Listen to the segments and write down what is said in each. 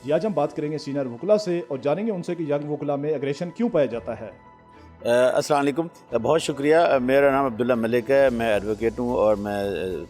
जी, आज हम बात करेंगे सीनियर वकला से और जानेंगे उनसे कि यंग वकला में एग्रेशन क्यों पाया जाता है। अस्सलाम वालेकुम। बहुत शुक्रिया। मेरा नाम अब्दुल्ला मलिक है, मैं एडवोकेट हूँ और मैं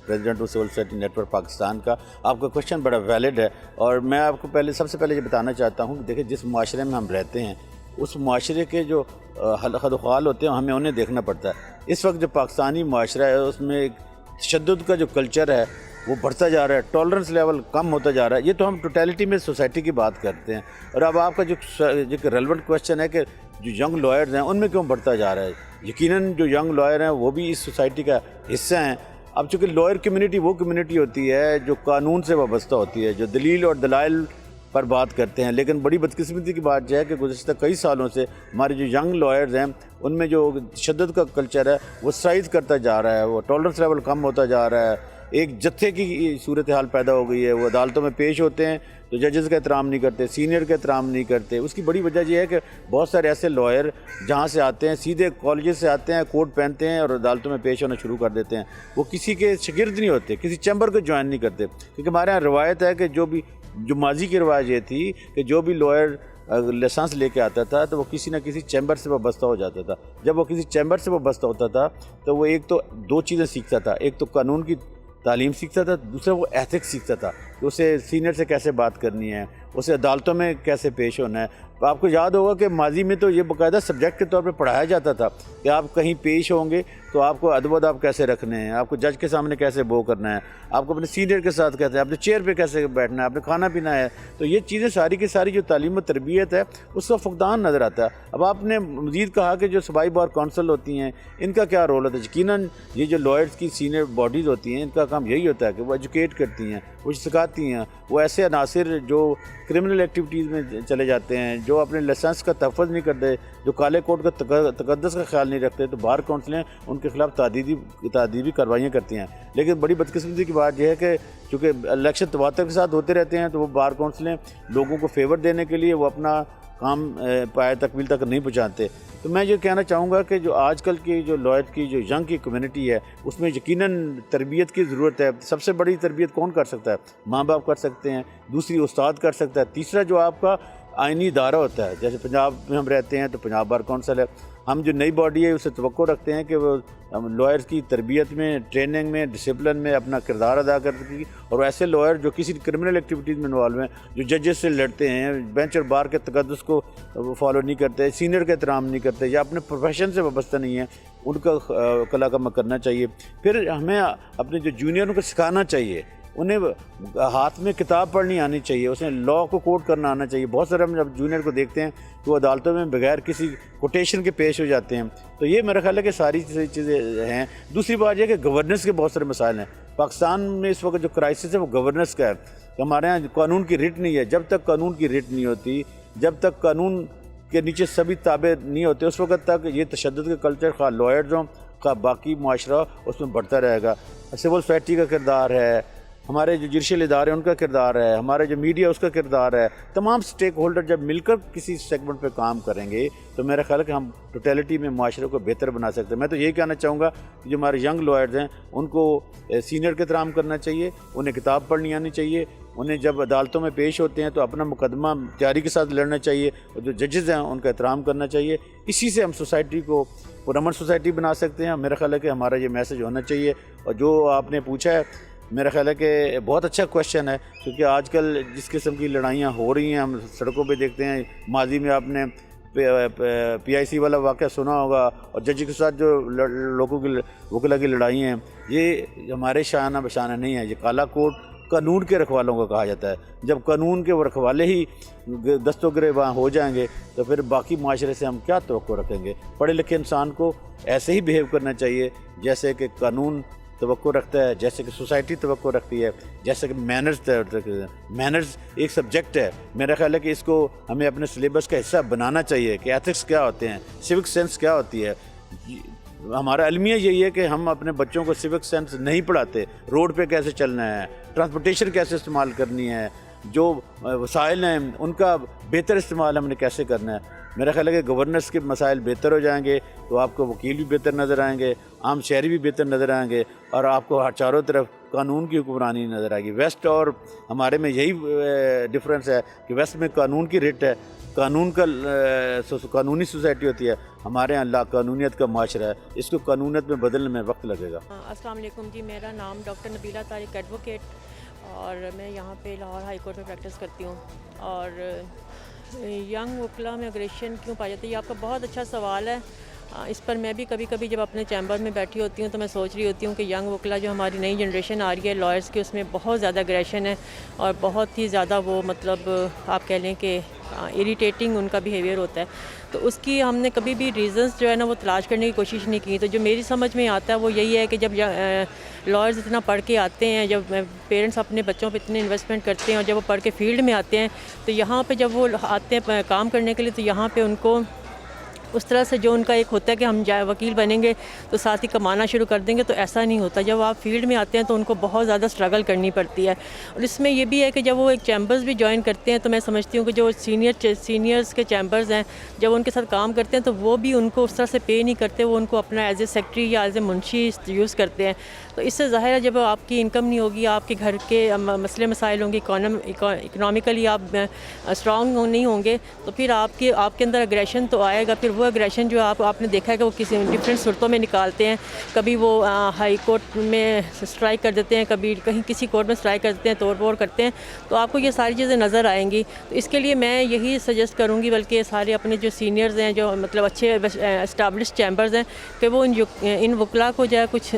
प्रेसिडेंट हूँ सिविल सोसाइटी नेटवर्क पाकिस्तान का। आपका क्वेश्चन बड़ा वैलिड है और मैं आपको सबसे पहले ये बताना चाहता हूँ कि देखिए, जिस माशरे में हम रहते हैं उस माशरे के जो खदखाल होते हैं हमें उन्हें देखना पड़ता है। इस वक्त जो पाकिस्तानी माशरा है उसमें एक तशद्दुद का जो कल्चर है वो बढ़ता जा रहा है, टॉलरेंस लेवल कम होता जा रहा है। ये तो हम टोटलिटी में सोसाइटी की बात करते हैं। और अब आपका जो रेलेवेंट क्वेश्चन है कि जो यंग लॉयर्स हैं उनमें क्यों बढ़ता जा रहा है, यकीनन जो यंग लॉयर हैं वो भी इस सोसाइटी का हिस्सा हैं। अब चूँकि लॉयर कम्युनिटी वो कम्युनिटी होती है जो कानून से वाबस्ता होती है, जो दलील और दलाइल पर बात करते हैं। लेकिन बड़ी बदकिस्मती की बात यह है कि गुज़श्ता कई सालों से हमारे जो यंग लॉयर्स हैं उनमें जो तशद्दुद का कल्चर है वो साइज करता जा रहा है, वो टॉलरेंस लेवल कम होता जा रहा है। एक जत्थे की सूरत हाल पैदा हो गई है। वो अदालतों में पेश होते हैं तो जजेस का एहतराम नहीं करते, सीनियर का एहतराम नहीं करते। उसकी बड़ी वजह यह है कि बहुत सारे ऐसे लॉयर जहाँ से आते हैं, सीधे कॉलेज से आते हैं, कोट पहनते हैं और अदालतों में पेश होना शुरू कर देते हैं। वो किसी के शागिर्द नहीं होते, किसी चैम्बर को ज्वाइन नहीं करते। क्योंकि हमारे यहाँ रवायत है कि जो माजी की रवायत ये थी कि जो भी लॉयर लाइसेंस लेके आता था तो वो किसी न किसी चैम्बर से वाबस्ता हो जाता था। जब वो किसी चैम्बर से वाबस्ता होता था तो वो एक तो दो चीज़ें सीखता था, एक तो कानून की तालीम सीखता था, दूसरा वो एथिक्स सीखता था कि उसे सीनियर से कैसे बात करनी है, उसे अदालतों में कैसे पेश होना है। तो आपको याद होगा कि माजी में तो ये बाकायदा सब्जेक्ट के तौर पे पढ़ाया जाता था कि आप कहीं पेश होंगे तो आपको अदब कैसे रखने हैं, आपको जज के सामने कैसे बो करना है, आपको अपने सीनियर के साथ कैसे, अपने चेयर पे कैसे बैठना है, आपने खाना पीना है। तो ये चीज़ें सारी की सारी जो तालीम और तरबियत है उसका फुकदान नज़र आता है। अब आपने मज़ीद कहा कि जो सूबाई बार कौंसिल होती हैं इनका क्या रोल होता है। यकीनन ये जो लॉयर्स की सीनियर बॉडीज़ होती हैं इनका काम यही होता है कि वो एजुकेट करती हैं, वो सिखाती हैं। वो ऐसे अनासिर जो क्रिमिनल एक्टिविटीज़ में चले जाते हैं, जो अपने लाइसेंस का तहफ़्फ़ुज़ नहीं करते, जो काले कोड का तकद्दुस का ख्याल नहीं रखते, तो बार काउंसिलें उनके खिलाफ तादीबी कार्रवाइयाँ करती हैं। लेकिन बड़ी बदकिस्मती की बात यह है कि चूँकि इलेक्शन तवातर के साथ होते रहते हैं तो वो बार काउंसिलें लोगों को फेवर देने के लिए वो अपना काम पाए तकमील तक नहीं पहुँचाते। तो मैं ये कहना चाहूँगा कि जो आजकल की जो लॉयर की जो यंग की कम्युनिटी है उसमें यकीनन तरबियत की ज़रूरत है। सबसे बड़ी तरबियत कौन कर सकता है? माँ बाप कर सकते हैं, दूसरी उस्ताद कर सकता है, तीसरा जो आपका आइनी इदारा होता है। जैसे पंजाब में हम रहते हैं तो पंजाब बार कौंसिल है। हम जो नई बॉडी है उससे तवक्को रखते हैं कि वो लॉयर्स की तरबियत में, ट्रेनिंग में, डिसिप्लिन में अपना किरदार अदा कर सकेगी। और ऐसे लॉयर जो किसी क्रिमिनल एक्टिविटीज़ में इन्वॉल्व हैं, जो जजेस से लड़ते हैं, बेंच और बार के तकद्दुस को फॉलो नहीं करते, सीनियर का एहतराम नहीं करते या अपने प्रोफेशन से वाबस्ता नहीं है, उनका कला कमा करना चाहिए। फिर हमें अपने जो जूनियरों को सिखाना चाहिए, उन्हें हाथ में किताब पढ़नी आनी चाहिए, उसे लॉ को कोट करना आना चाहिए। बहुत सारे हम जब जूनियर को देखते हैं तो वो अदालतों में बगैर किसी कोटेशन के पेश हो जाते हैं। तो ये मेरा ख्याल है कि सारी चीज़ें हैं। दूसरी बात यह कि गवर्नेंस के बहुत सारे मसाइल हैं। पाकिस्तान में इस वक्त जो क्राइसिस है वो गवर्नेंस का है। तो हमारे यहाँ कानून की रिट नहीं है। जब तक कानून की रिट नहीं होती, जब तक कानून के नीचे सभी ताबे नहीं होते, उस वक्त तक ये तशद्दुद का कल्चर खा लॉयर्सों का बाकी माशरा उसमें बढ़ता रहेगा। सिविल सोसाइटी का किरदार है, हमारे जो जुडिशल इदारे हैं उनका किरदार है, हमारे जो मीडिया उसका किरदार है। तमाम स्टेक होल्डर जब मिलकर किसी सेगमेंट पे काम करेंगे तो मेरा ख्याल है कि हम टोटलिटी में माशरे को बेहतर बना सकते हैं। मैं तो यही कहना चाहूँगा कि जो हमारे यंग लॉयर्स हैं उनको सीनियर का एहतराम करना चाहिए, उन्हें किताब पढ़नी आनी चाहिए, उन्हें जब अदालतों में पेश होते हैं तो अपना मुकदमा तैयारी के साथ लड़ना चाहिए और जो जजेस हैं उनका एहतराम करना चाहिए। इसी से हम सोसाइटी को पुरअमन सोसाइटी बना सकते हैं। मेरा ख्याल है कि हमारा ये मैसेज होना चाहिए। और जो आपने पूछा है, मेरा ख्याल है कि बहुत अच्छा क्वेश्चन है, क्योंकि आजकल जिस किस्म की लड़ाइयाँ हो रही हैं हम सड़कों पे देखते हैं। माजी में आपने PIC वाला वाक़या सुना होगा और जज के साथ जो लोगों की वकला की लड़ाई हैं, ये हमारे शाना बशाना नहीं है। ये काला कोट कानून के रखवालों को कहा जाता है। जब कानून के वो रखवाले ही दस्तों गिरबान हो जाएंगे तो फिर बाकी माशरे से हम क्या तवक्को रखेंगे। पढ़े लिखे इंसान को ऐसे ही बिहेव करना चाहिए जैसे कि कानून तवक्को रखता है, जैसे कि सोसाइटी तवक्को रखती है, जैसे कि मैनर्स एक सब्जेक्ट है। मेरा ख्याल है कि इसको हमें अपने सिलेबस का हिस्सा बनाना चाहिए कि एथिक्स क्या होते हैं, सिविक सेंस क्या होती है। हमारा अलमिया यही है कि हम अपने बच्चों को सिविक सेंस नहीं पढ़ाते। रोड पे कैसे चलना है, ट्रांसपोर्टेशन कैसे इस्तेमाल करनी है, जो वसाइल हैं उनका बेहतर इस्तेमाल हमने कैसे करना है। मेरा ख्याल है कि गवर्नेंस के मसाइल बेहतर हो जाएंगे तो आपको वकील भी बेहतर नज़र आएंगे, आम शहरी भी बेहतर नज़र आएंगे और आपको चारों तरफ कानून की हुक्मरानी नज़र आएगी। वेस्ट और हमारे में यही डिफरेंस है कि वेस्ट में कानून की रिट है, कानून का कानूनी सोसाइटी होती है, हमारे यहाँ ला कानूनियत का माशरा है, इसको कानूनियत में बदलने में वक्त लगेगा। अस्सलाम वालेकुम जी, मेरा नाम डॉक्टर नबीला तारिक एडवोकेट और मैं यहाँ पे लाहौर हाई कोर्ट में प्रैक्टिस करती हूँ। और यंग वकला में अग्रेशन क्यों पाई जाती है, ये आपका बहुत अच्छा सवाल है। इस पर मैं भी कभी कभी जब अपने चैम्बर में बैठी होती हूँ तो मैं सोच रही होती हूँ कि यंग वकला जो हमारी नई जनरेशन आ रही है लॉयर्स की, उसमें बहुत ज़्यादा अग्रेशन है और बहुत ही ज़्यादा वो मतलब आप कह लें कि इरिटेटिंग उनका बिहेवियर होता है। तो उसकी हमने कभी भी रीज़न्स जो है ना वो तलाश करने की कोशिश नहीं की। तो जो मेरी समझ में आता है वो यही है कि जब लॉयर्स इतना पढ़ के आते हैं, जब पेरेंट्स अपने बच्चों पे इतने इन्वेस्टमेंट करते हैं और जब वो पढ़ के फील्ड में आते हैं तो यहाँ पे जब वो आते हैं काम करने के लिए तो यहाँ पे उनको उस तरह से जो उनका एक होता है कि हम वकील बनेंगे तो साथ ही कमाना शुरू कर देंगे, तो ऐसा नहीं होता। जब आप फील्ड में आते हैं तो उनको बहुत ज़्यादा स्ट्रगल करनी पड़ती है। और इसमें ये भी है कि जब वो एक चैम्बर्स भी ज्वाइन करते हैं तो मैं समझती हूँ कि जो सीनियर्स के चैम्बर्स हैं जब उनके साथ काम करते हैं तो वो भी उनको उस तरह से पे नहीं करते, वो उनको अपना एज ए सेक्रेटरी या एज ए मुंशी यूज़ करते हैं। तो इससे ज़ाहिर है जब आपकी इनकम नहीं होगी, आपके घर के मसले मसाइल होंगे, इकोनॉमिकली आप स्ट्रॉन्ग नहीं होंगे, तो फिर आपके अंदर अग्रेशन तो आएगा। फिर वो अग्रेशन जो आपने देखा है कि वो किसी डिफरेंट सूरतों में निकालते हैं। कभी वो हाई कोर्ट में स्ट्राइक कर देते हैं, कभी कहीं किसी कोर्ट में स्ट्राइक कर देते हैं, तोड़ फोड़ करते हैं। तो आपको ये सारी चीज़ें नज़र आएंगी। तो इसके लिए मैं यही सजेस्ट करूँगी, बल्कि सारे अपने जो सीनियर्स हैं, जो मतलब अच्छे एस्टाब्लिश चैम्बर्स हैं, कि वो इन वकला को जो है कुछ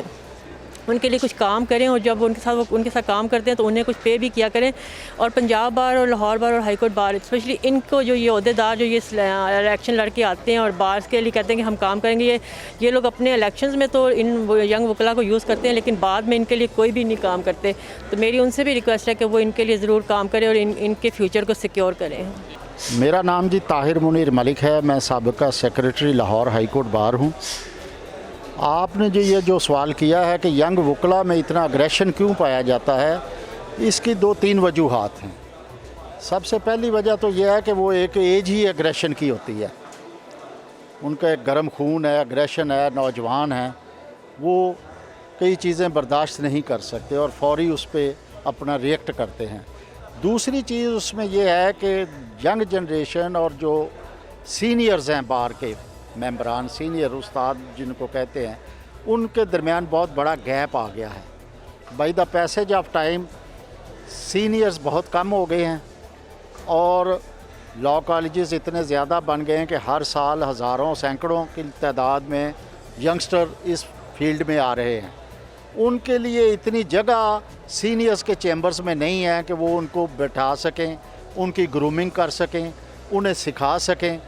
उनके लिए कुछ काम करें। और जब उनके साथ काम करते हैं तो उन्हें कुछ पे भी किया करें। और पंजाब बार और लाहौर बार और हाई कोर्ट बार स्पेशली इनको जो ये अहदेदार जो ये इलेक्शन लड़के आते हैं और बार के लिए कहते हैं कि हम काम करेंगे, ये लोग अपने इलेक्शंस में तो इन यंग वकला को यूज़ करते हैं, लेकिन बाद में इनके लिए कोई भी नहीं काम करते। तो मेरी उनसे भी रिक्वेस्ट है कि वो इनके लिए ज़रूर काम करें और इनके फ्यूचर को सिक्योर करें। मेरा नाम जी ताहिर मुनीर मलिक है, मैं साबिका secretary Lahore high court bar हूँ। आपने ये जो सवाल किया है कि यंग वकला में इतना अग्रेशन क्यों पाया जाता है, इसकी 2-3 वजूहात हैं। सबसे पहली वजह तो यह है कि वो एक एज ही अग्रेशन की होती है, उनका एक गर्म खून है, अग्रेशन है, नौजवान है, वो कई चीज़ें बर्दाश्त नहीं कर सकते और फौरी उस पर अपना रिएक्ट करते हैं। दूसरी चीज़ उसमें यह है कि यंग जनरेशन और जो सीनियर्स हैं बार के मेंबरान, सीनियर उस्ताद जिनको कहते हैं, उनके दरमियान बहुत बड़ा गैप आ गया है। By the passage of time seniors बहुत कम हो गए हैं और लॉ कॉलेजेस इतने ज़्यादा बन गए हैं कि हर साल हज़ारों सैकड़ों की तादाद में यंगस्टर इस फील्ड में आ रहे हैं। उनके लिए इतनी जगह सीनियर्स के चैम्बर्स में नहीं है कि वो उनको बैठा सकें, उनकी ग्रूमिंग कर सकें, उन्हें सिखा सकें।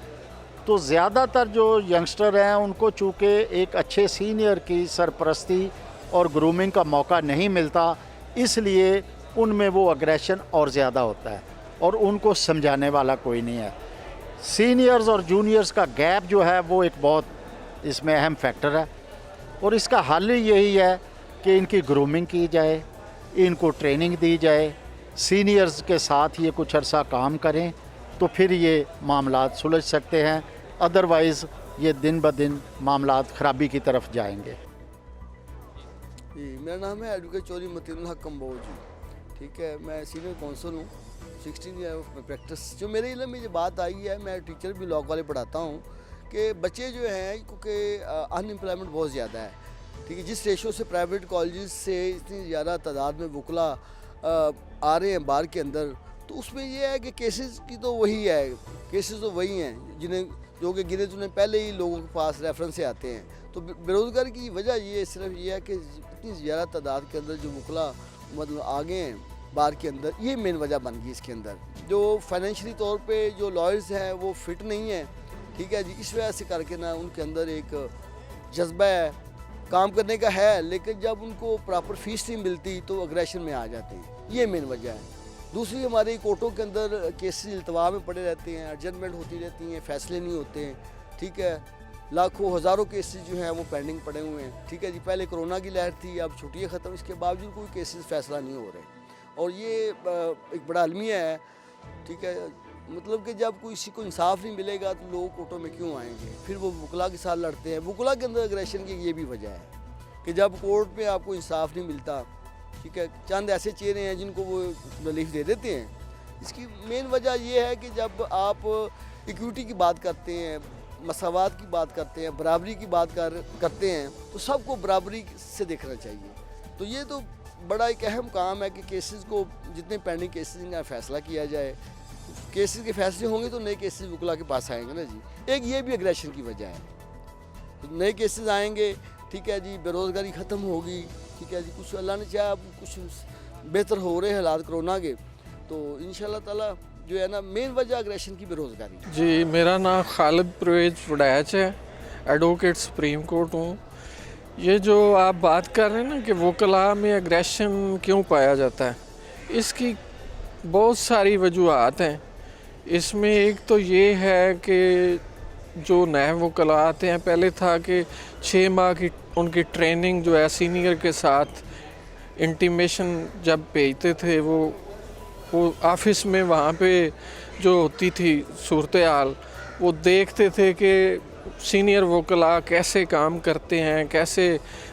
तो ज़्यादातर जो यंगस्टर हैं उनको चूँकि एक अच्छे सीनियर की सरपरस्ती और ग्रूमिंग का मौका नहीं मिलता, इसलिए उनमें वो अग्रेशन और ज़्यादा होता है और उनको समझाने वाला कोई नहीं है। सीनियर्स और जूनियर्स का गैप जो है वो एक बहुत इसमें अहम फैक्टर है और इसका हल यही है कि इनकी ग्रूमिंग की जाए, इनको ट्रेनिंग दी जाए, सीनियर्स के साथ ये कुछ अरसा काम करें तो फिर ये मामलात सुलझ सकते हैं, अदरवाइज़ ये दिन ब दिन मामलात ख़राबी की तरफ जाएंगे। जी, मेरा नाम है एडवोकेट चौधरी मतीनुल हक कंबोज जी। ठीक है, मैं सीनियर काउंसिल हूँ, 16 ईयर ऑफ प्रैक्टिस। जो मेरे इल्म में ये बात आई है, मैं टीचर भी लॉ वाले पढ़ाता हूँ, कि बच्चे जो हैं क्योंकि अनएम्प्लॉयमेंट बहुत ज़्यादा है। ठीक है, जिस रेशो से प्राइवेट कॉलेजेस से इतनी ज़्यादा तादाद में वकला आ रहे हैं बार के अंदर, तो उसमें यह है कि केसेस की तो वही है, केसेस तो वही हैं जिन्हें जो कि गिने चुने पहले ही लोगों के पास रेफरेंस से आते हैं। तो बेरोज़गारी की वजह ये सिर्फ ये है कि इतनी ज़्यादा तादाद के अंदर जो वकला मतलब आ गए हैं बार के अंदर, ये मेन वजह बन गई इसके अंदर। जो फाइनेंशियली तौर पे जो लॉयर्स हैं वो फिट नहीं है। ठीक है जी, इस वजह से करके ना उनके अंदर एक जज्बा है काम करने का है, लेकिन जब उनको प्रॉपर फीस नहीं मिलती तो अग्रेशन में आ जाते हैं। ये मेन वजह है। दूसरी, हमारे कोर्टों के अंदर केसेस इल्तवा में पड़े रहते हैं, एडजमेंट होती रहती हैं, फैसले नहीं होते हैं। ठीक है, लाखों हज़ारों केसेस जो हैं वो पेंडिंग पड़े हुए हैं। ठीक है जी, पहले कोरोना की लहर थी, अब छुट्टियाँ ख़त्म, इसके बावजूद कोई केसेस फैसला नहीं हो रहे और ये एक बड़ा अलमिया है। ठीक है, मतलब कि जब किसी को इंसाफ नहीं मिलेगा तो लोग कोर्टों में क्यों आएंगे, फिर वो वकला के साथ लड़ते हैं। वकला के अंदर अग्रेशन की ये भी वजह है कि जब कोर्ट में आपको इंसाफ नहीं मिलता ठीक है, चंद ऐसे चेहरे हैं जिनको वो रिलीफ दे देते हैं। इसकी मेन वजह ये है कि जब आप इक्विटी की बात करते हैं, मसावात की बात करते हैं, बराबरी की बात करते हैं, तो सबको बराबरी से देखना चाहिए। तो ये तो बड़ा एक अहम काम है कि केसेस को, जितने पेंडिंग केसेस का फैसला किया जाए। केसेस के फैसले होंगे तो नए केसेस वकला के पास आएंगे ना जी। एक ये भी एग्रेशन की वजह है, तो नए केसेस आएंगे, ठीक है जी, बेरोज़गारी ख़त्म होगी, ठीक है जी, कुछ अल्लाह ने चाहा अब कुछ बेहतर हो रहे हैं हालात कोरोना के, तो इंशाल्लाह ताला जो है ना मेन वजह एग्रेशन की बेरोज़गारी। जी, मेरा नाम खालिद परवेज़ वड़ैच है, एडवोकेट सुप्रीम कोर्ट हूँ। ये जो आप बात कर रहे हैं ना कि वकला में एग्रेशन क्यों पाया जाता है, इसकी बहुत सारी वजूहत हैं। इसमें एक तो ये है कि जो नए वकला आते हैं, पहले था कि 6 माह की उनकी ट्रेनिंग जो है सीनियर के साथ इंटीमेशन जब भेजते थे, वो ऑफिस में वहाँ पे जो होती थी सूरत हाल, वो देखते थे कि सीनियर वकला कैसे काम करते हैं, कैसे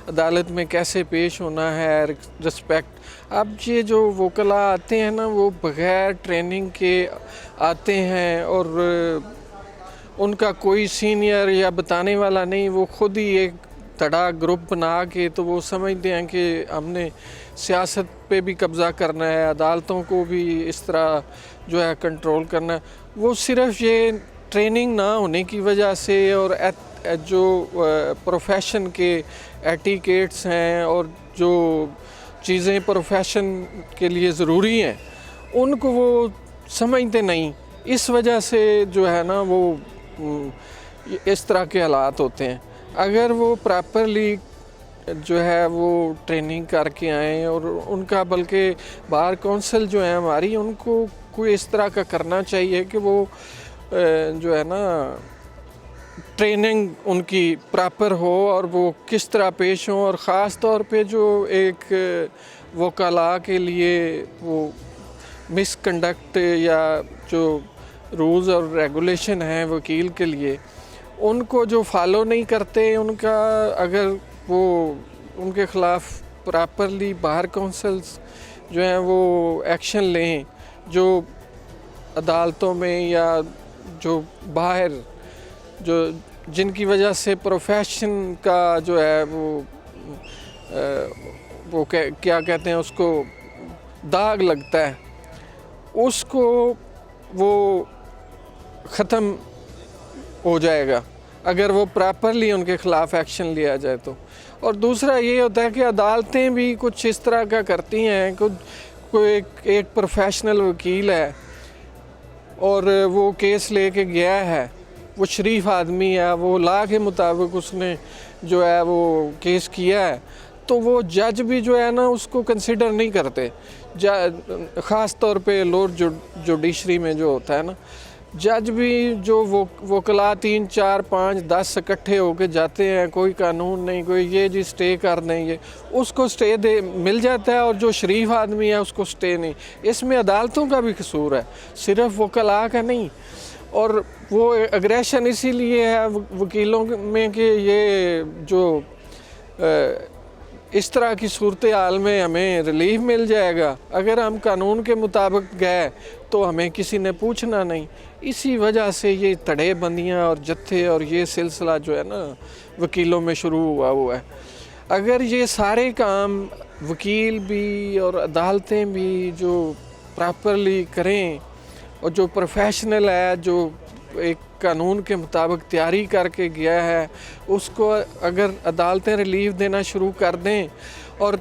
अदालत में कैसे पेश होना है, रिस्पेक्ट। अब ये जो वकला आते हैं ना, वो बग़ैर ट्रेनिंग के आते हैं और उनका कोई सीनियर या बताने वाला नहीं, वो खुद ही एक तड़ा ग्रुप बना के तो वो समझते हैं कि हमने सियासत पे भी कब्ज़ा करना है, अदालतों को भी इस तरह जो है कंट्रोल करना है। वो सिर्फ ये ट्रेनिंग ना होने की वजह से और जो प्रोफेशन के एटिकेट्स हैं और जो चीज़ें प्रोफेशन के लिए ज़रूरी हैं, उनको वो समझते नहीं। इस वजह से जो है ना वो इस तरह के हालात होते हैं। अगर वो प्रॉपरली जो है वो ट्रेनिंग करके आएँ और उनका, बल्कि बार काउंसिल जो है हमारी, उनको कोई इस तरह का करना चाहिए कि वो जो है ना ट्रेनिंग उनकी प्रॉपर हो और वो किस तरह पेश हों, और ख़ास तौर पे जो एक वकला के लिए वो मिसकंडक्ट या जो रूल्स और रेगुलेशन हैं वकील के लिए, उनको जो फॉलो नहीं करते, उनका अगर वो उनके ख़िलाफ़ प्रॉपरली बाहर काउंसिल्स जो हैं वो एक्शन लें, जो अदालतों में या जो बाहर जो जिनकी वजह से प्रोफेशन का जो है वो क्या कहते हैं उसको, दाग लगता है, उसको वो ख़त्म हो जाएगा अगर वो प्रॉपरली उनके ख़िलाफ़ एक्शन लिया जाए तो। और दूसरा ये होता है कि अदालतें भी कुछ इस तरह का करती हैं, कोई एक प्रोफेशनल वकील है और वो केस लेके गया है, वो शरीफ आदमी है, वो लॉ के मुताबिक उसने जो है वो केस किया है, तो वो जज भी जो है ना उसको कंसिडर नहीं करते। ख़ास तौर पे लोअर जुडिशरी में जो होता है ना, जज भी जो वकला 3, 4, 5, 10 इकट्ठे होके जाते हैं, कोई कानून नहीं, कोई ये जी स्टे कर देंगे, उसको स्टे दे मिल जाता है, और जो शरीफ आदमी है उसको स्टे नहीं। इसमें अदालतों का भी कसूर है, सिर्फ वकला का नहीं। और वो एग्रेशन इसीलिए है वकीलों में कि ये जो इस तरह की सूरत हाल में हमें रिलीफ मिल जाएगा, अगर हम कानून के मुताबिक गए तो हमें किसी ने पूछना नहीं। इसी वजह से ये तड़ेबंदियाँ और जत्थे और ये सिलसिला जो है ना वकीलों में शुरू हुआ है। अगर ये सारे काम वकील भी और अदालतें भी जो प्रॉपरली करें, और जो प्रोफेशनल है, जो एक कानून के मुताबिक तैयारी करके गया है, उसको अगर अदालतें रिलीफ देना शुरू कर दें, और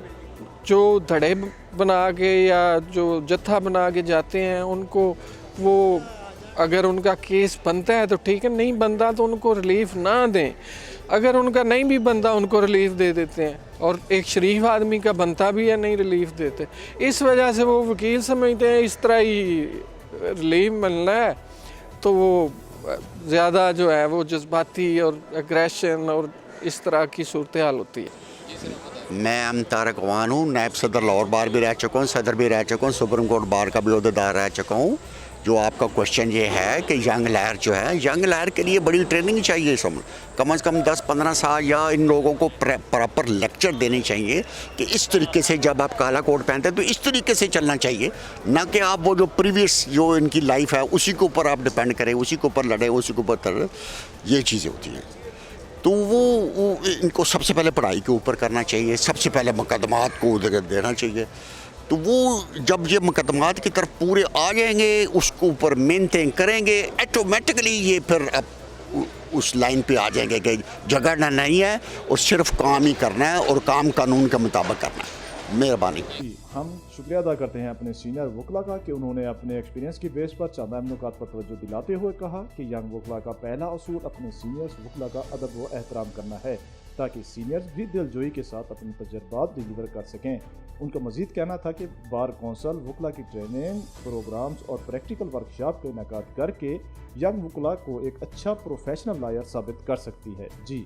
जो धड़े बना के या जो जत्था बना के जाते हैं उनको, वो अगर उनका केस बनता है तो ठीक है, नहीं बनता तो उनको रिलीफ ना दें। अगर उनका नहीं भी बनता उनको रिलीफ दे देते हैं, और एक शरीफ आदमी का बनता भी है नहीं रिलीफ देते। इस वजह से वो वकील समझते हैं इस तरह ही रिलीफ मिलना है, तो वो ज़्यादा जो है वो जज्बाती और एग्रेशन और इस तरह की सूरत हाल होती है। मैं तारक अवान हूँ, नायब सदर लाहौर बार भी रह चुका हूँ, सदर भी रह चुका हूँ, सुप्रीम कोर्ट बार का भी अहदेदार रह चुका हूँ। जो आपका क्वेश्चन ये है कि यंग लॉयर जो है, यंग लॉयर के लिए बड़ी ट्रेनिंग चाहिए कम से कम 10-15 साल, या इन लोगों को प्रॉपर लेक्चर देने चाहिए कि इस तरीके से जब आप काला कोट पहनते हैं तो इस तरीके से चलना चाहिए, ना कि आप वो जो प्रीवियस जो इनकी लाइफ है उसी के ऊपर आप डिपेंड करें, उसी के ऊपर लड़े, उसी के ऊपर तड़े, ये चीज़ें होती हैं। तो वो इनको सबसे पहले पढ़ाई के ऊपर करना चाहिए, सबसे पहले मुकदमात को देना चाहिए। तो वो जब ये मुकदमात की तरफ पूरे आ जाएंगे, उसके ऊपर मेहनतें करेंगे, ऑटोमेटिकली ये फिर अब उस लाइन पे आ जाएंगे कि झगड़ना नहीं है और सिर्फ काम ही करना है और काम कानून के मुताबिक करना है। मेहरबानी। जी, हम शुक्रिया अदा करते हैं अपने सीनियर वकला का कि उन्होंने अपने एक्सपीरियंस की बेस पर चंद अहम नुकात पर तवज्जो दिलाते हुए कहा कि यंग वकला का पहला असूल अपने सीनियर्स वकला का अदब व एहतराम करना है, ताकि सीनियर्स भी दिलजोई के साथ अपने तजर्बात डिलीवर कर सकें। उनका मजीद कहना था कि बार कौंसल वकला की ट्रेनिंग प्रोग्राम्स और प्रैक्टिकल वर्कशॉप का इनेकाद करके यंग वकला को एक अच्छा प्रोफेशनल लॉयर साबित कर सकती है। जी।